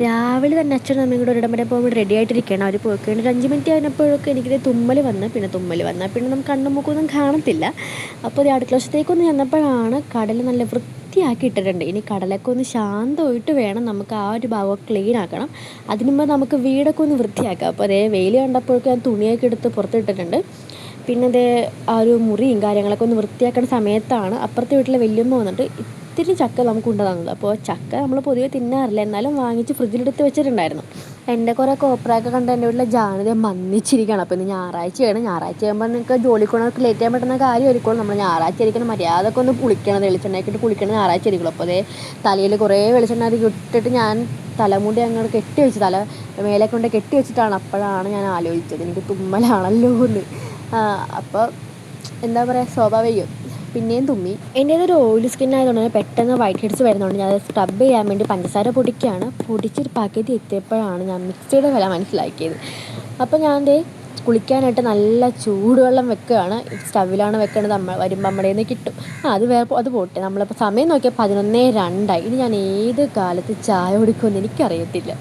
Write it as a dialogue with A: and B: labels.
A: രാവിലെ തന്നെ അച്ഛനും അമ്മയും കൂടെ ഒരിടം വരെ പോകുമ്പോൾ റെഡി ആയിട്ടിരിക്കുകയാണ്. അവർ പോയി കഴിഞ്ഞ് ഒരു 5 മിനിറ്റ് കഴിഞ്ഞപ്പോഴൊക്കെ എനിക്കിത് തുമ്മൽ വന്ന്. പിന്നെ തുമ്മൽ വന്നാൽ പിന്നെ നമുക്ക് കണ്ണും മൂക്കൊന്നും കാണത്തില്ല. അപ്പോൾ ഈ അടുക്കള വശത്തേക്കൊന്ന് ചെന്നപ്പോഴാണ് കടൽ നല്ല വൃത്തിയാക്കി ഇട്ടിട്ടുണ്ട്. ഇനി കടലൊക്കെ ഒന്ന് ശാന്തമായിട്ട് വേണം നമുക്ക് ആ ഒരു ഭാഗം ക്ലീൻ ആക്കണം. അതിന് മുമ്പ് നമുക്ക് വീടൊക്കെ ഒന്ന് വൃത്തിയാക്കാം. അപ്പോൾ അതേ വെയിൽ കണ്ടപ്പോഴൊക്കെ ഞാൻ തുണിയൊക്കെ എടുത്ത് പുറത്തിട്ടിട്ടുണ്ട്. പിന്നെ അതേ ആ ഒരു മുറിയും കാര്യങ്ങളൊക്കെ ഒന്ന് വൃത്തിയാക്കുന്ന സമയത്താണ് അപ്പുറത്തെ വീട്ടിലെ വല്യമ്മ വന്നിട്ട് ഇത്തിരി ചക്ക നമുക്ക് കൊണ്ടുതന്നത്. അപ്പോൾ ചക്ക നമ്മൾ പൊതുവെ തിന്നാറില്ല, എന്നാലും വാങ്ങിച്ച് ഫ്രിഡ്ജിലെടുത്ത് വെച്ചിട്ടുണ്ടായിരുന്നു. എൻ്റെ കുറേ കോപ്രായൊക്കെ കണ്ട് എൻ്റെ വീട്ടിലെ ജാനതയെ മന്നിച്ചിരിക്കുകയാണ്. അപ്പോൾ ഇന്ന് ഞായറാഴ്ചയാണ്. ഞായറാഴ്ച ആകുമ്പോൾ നിങ്ങൾക്ക് ജോലിക്ക് പോകണവർക്ക് ലേറ്റ് ചെയ്യാൻ പറ്റുന്ന കാര്യമായിരിക്കും. നമ്മൾ ഞായറാഴ്ച ആയിരിക്കണം മര്യാദക്ക് ഒന്ന് കുളിക്കണം, വെളിച്ചെണ്ണയൊക്കെ ഇട്ട് കുളിക്കണം ഞായറാഴ്ച ആയിരിക്കുള്ളൂ. അപ്പോൾ അതേ തലയിൽ കുറേ വെളിച്ചെണ്ണ അത് ഇട്ടിട്ട് ഞാൻ തലമുടി അങ്ങോട്ട് കെട്ടി വെച്ച് മേലെ കൊണ്ട് കെട്ടി വെച്ചിട്ടാണ്. അപ്പോഴാണ് ഞാൻ ആലോചിച്ചത് എനിക്ക് തുമ്മലാണല്ലോ എന്ന്. അപ്പോൾ എന്താ പറയുക, സ്വാഭാവികം പിന്നെയും തുമ്മി. എൻ്റേതൊരു ഓയിൽ സ്കിൻ ആയതുകൊണ്ട് തന്നെ പെട്ടെന്ന് വൈറ്റ് ഹെഡ്സ് വരുന്നുണ്ട്. ഞാൻ അത് സ്ക്രബ് ചെയ്യാൻ വേണ്ടി പഞ്ചസാര പൊടിക്കുകയാണ്. പൊടിച്ചൊരു പകുതി എത്തിയപ്പോഴാണ് ഞാൻ മിക്സിയുടെ വില മനസ്സിലാക്കിയത്. അപ്പോൾ ഞാൻ കുളിക്കാനായിട്ട് നല്ല ചൂടുവെള്ളം വെക്കുകയാണ്. സ്റ്റവിലാണ് വെക്കേണ്ടത്. നമ്മൾ വരുമ്പോൾ നമ്മുടെ നിന്ന് കിട്ടും. അത് പോട്ടെ. നമ്മളിപ്പോൾ സമയം നോക്കിയാൽ 11:02. ഇനി ഞാൻ ഏത് കാലത്ത് ചായ കുടിക്കുമെന്ന് എനിക്കറിയത്തില്ല.